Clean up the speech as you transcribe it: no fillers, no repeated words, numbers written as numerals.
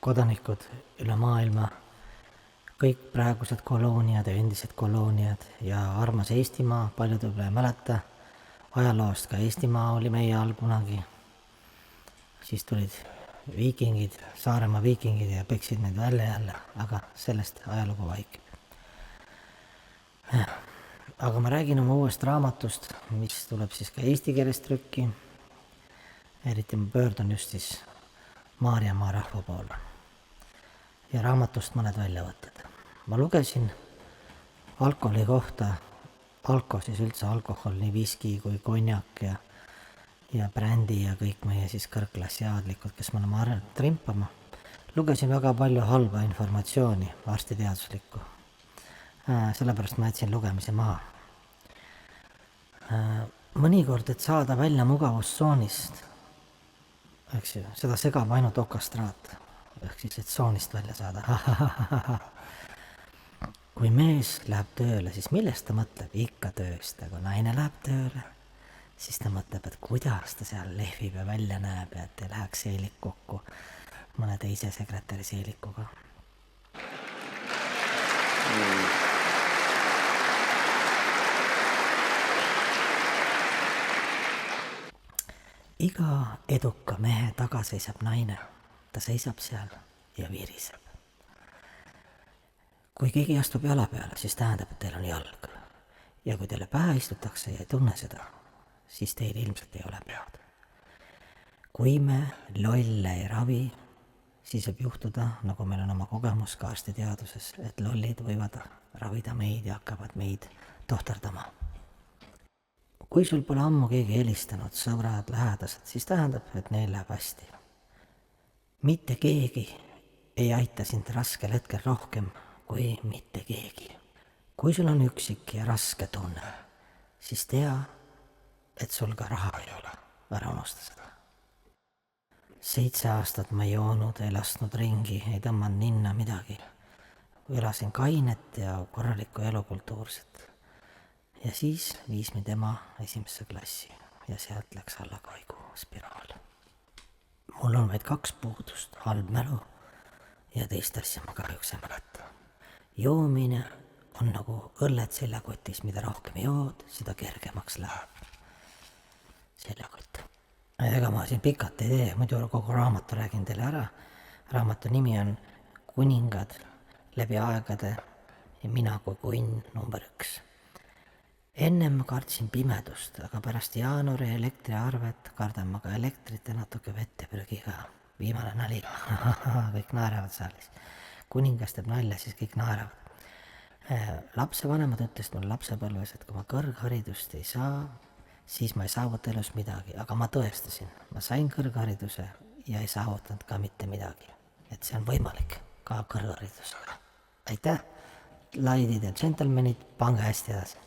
kodanikud üle maailma, kõik praegused kolooniad ja endised kolooniad ja armas Eestimaa, paljud võib-olla ei mäleta, ajaloost ka Eestimaa oli meie all kunagi. Siis tulid viikingid, Saaremaa viikingid ja peksid neid välja jälle, aga sellest ajalugu vaikib. Aga ma räägin oma uuest raamatust, mis tuleb siis ka eesti keeles trükki. Eriti ma pöördun just siis Maarjamaa rahva poole. Ja raamatust mõned väljavõtted. Ma lugesin alkoholi kohta, siis üldse alkohol, nii viski kui konjak ja brändi ja kõik meie siis kõrgklassiaadlikud, kes me oleme harjunud trimpama. Lugesin väga palju halba informatsiooni, arstiteaduslikku. Sellepärast ma jätsin lugemise maha. Mõnikord, et saada välja mugavustsoonist, eks ju, seda segab ainult okastraat, ehk siis, et tsoonist välja saada. Kui mees läheb tööle, siis millest ta mõtleb? Ikka tööst, aga kui naine läheb tööle, siis ta mõtleb, et kuidas ta seal lehvib ja välja näeb ja et ei läheks seelik kokku mõne teise sekretäri seelikuga. Iga eduka mehe taga seisab naine, ta seisab seal ja viriseb. Kui keegi astub jala peale, siis tähendab, et teil on jalg. Ja kui teile pähe istutakse ja ei tunne seda, siis teil ilmselt ei ole pead. Kui me lolle ei ravi, siis võib juhtuda, nagu meil on oma kogemus ka arstiteaduses, et lollid võivad ravida meid ja hakkavad meid tohterdama. Kui sul pole ammu keegi helistanud, sõbrad, lähedased, siis tähendab, et neil läheb hästi. Mitte keegi ei aita sind raskel hetkel rohkem kui mitte keegi. Kui sul on üksik ja raske tunne, siis tea, et sul ka raha ei ole. Ära unusta seda. 7 aastat ma ei joonud, ei lasknud ringi, ei tõmmanud ninna midagi. Elasin kainet ja korralikku elukultuurset. Ja siis viis mind ema esimesse klassi ja sealt läks allakaigu spiraal. Mul on vaid 2 puudust, halb mälu ja teist asja ma kahjuks ei mäleta. Joomine on nagu õlled seljakotis, mida rohkem jood, seda kergemaks läheb seljakott. Ega ma siin pikalt ei tee, muidu kogu raamatu räägin teile ära. Raamatu nimi on Kuningad läbi aegade ja mina kui kunn number 1. Ennem ma kartsin pimedust, aga pärast jaanuari elektriarvet kardan ma ka elektrit ja natuke vett ja prügiga. Viimane nali, kõik naeravad saalis. Kuningas teeb nalja, siis kõik naeravad. Lapsevanemad ütlesid mul lapsepõlves, et kui ma kõrgharidust ei saa, siis ma ei saavuta elus midagi, aga ma tõestasin. Ma sain kõrghariduse ja ei saavutanud ka mitte midagi. Et see on võimalik ka kõrgharidusega. Aitäh, laidid ja džentelmenid, pange hästi edasi.